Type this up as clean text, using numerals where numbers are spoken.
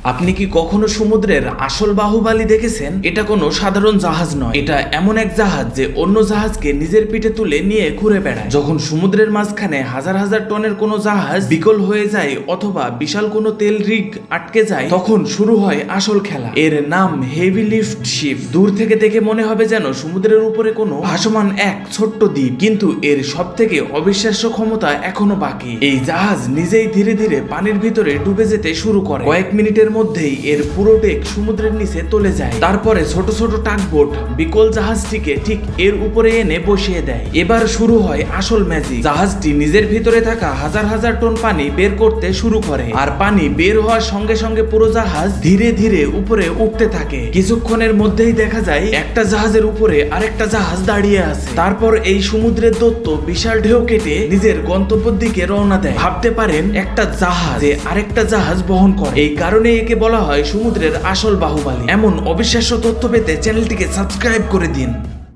আপনি কি কখনো সমুদ্রের আসল বাহুবলী দেখেছেন? এটা কোনো সাধারণ জাহাজ নয়, এটা এমন এক জাহাজ যে অন্য জাহাজকে নিজের পিঠে তুলে নিয়ে ঘুরে বেড়ায়। যখন সমুদ্রের মাঝখানে হাজার হাজার টনের কোনো জাহাজ বিকল হয়ে যায় অথবা বিশাল কোনো তেল রিগ আটকে যায়, তখন শুরু হয় আসল খেলা। এর নাম হেভি লিফট শিপ। দূর থেকে দেখে মনে হবে যেন সমুদ্রের উপরে কোনো ভাসমান এক ছোট্ট দ্বীপ, কিন্তু এর সব থেকে অবিশ্বাস্য ক্ষমতা এখনো বাকি। এই জাহাজ নিজেই ধীরে ধীরে পানির ভিতরে ডুবে যেতে শুরু করে। কয়েক মিনিটের মধ্যেই এর পুরো ডেক সমুদ্রের নিচে চলে যায়। তারপরে ছোট ছোট টাগবোট বিকল জাহাজটিকে ঠিক এর উপরে এনে বসিয়ে দেয়। এবার শুরু হয় আসল ম্যাজিক। জাহাজটি নিজের ভিতরে থাকা হাজার হাজার টন পানি বের করতে শুরু করে, আর পানি বের হওয়ার সঙ্গে সঙ্গে পুরো জাহাজ ধীরে ধীরে উপরে উঠতে থাকে। কিছুক্ষণের মধ্যেই দেখা যায় একটা জাহাজের উপরে আরেকটা জাহাজ দাঁড়িয়ে আছে। তারপর এই সমুদ্রের দৈত্য বিশাল ঢেউ কেটে নিজের গন্তব্যের দিকে রওনা দেয়। ভাবতে পারেন, একটা জাহাজ যে আরেকটা জাহাজ বহন করে। এই কারণে একে বলা হয় সমুদ্রের আসল বাহুবলী। এমন অবিশ্বাস্য তথ্য পেতে চ্যানেলটিকে সাবস্ক্রাইব করে দিন।